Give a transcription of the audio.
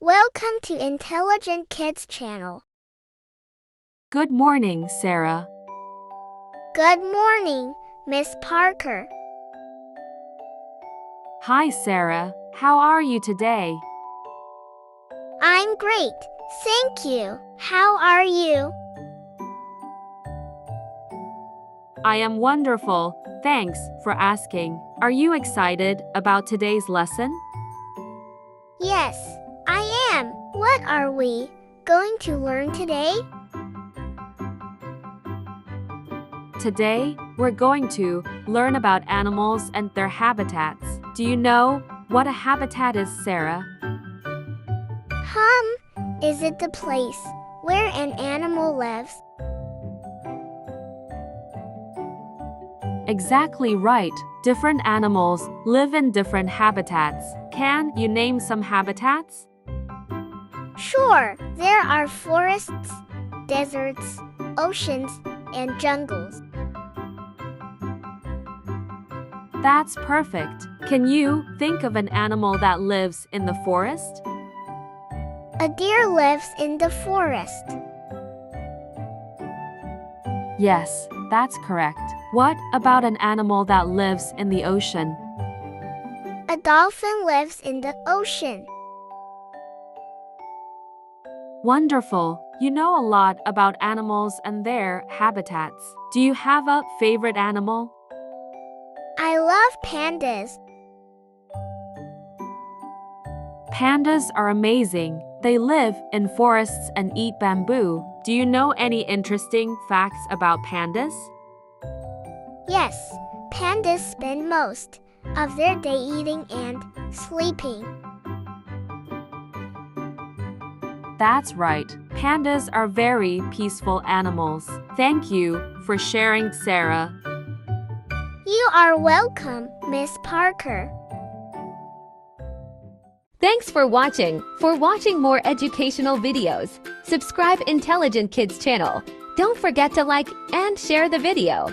Welcome to Intelligent Kids channel. Good morning, Sarah. Good morning, Miss Parker. Hi, Sarah. How are you today? I'm great, thank you. How are you? I am wonderful. Thanks for asking. Are you excited about today's lesson? Yes, I am. What are we going to learn today? Today, we're going to learn about animals and their habitats. Do you know what a habitat is, Sarah? Is it the place where an animal lives? Exactly right. Different animals live in different habitats. Can you name some habitats? Sure, there are forests, deserts, oceans, and jungles. That's perfect. Can you think of an animal that lives in the forest? A deer lives in the forest. Yes, that's correct. What about an animal that lives in the ocean? A dolphin lives in the ocean. Wonderful. You know a lot about animals and their habitats. Do you have a favorite animal? I love pandas. Pandas are amazing. They live in forests and eat bamboo. Do you know any interesting facts about pandas? Yes, pandas spend most of their day eating and sleeping. That's right. Pandas are very peaceful animals. Thank you for sharing, Sarah. You are welcome, Miss Parker. Thanks for watching. For watching more educational videos, subscribe Intelligent Kids channel. Don't forget to like and share the video.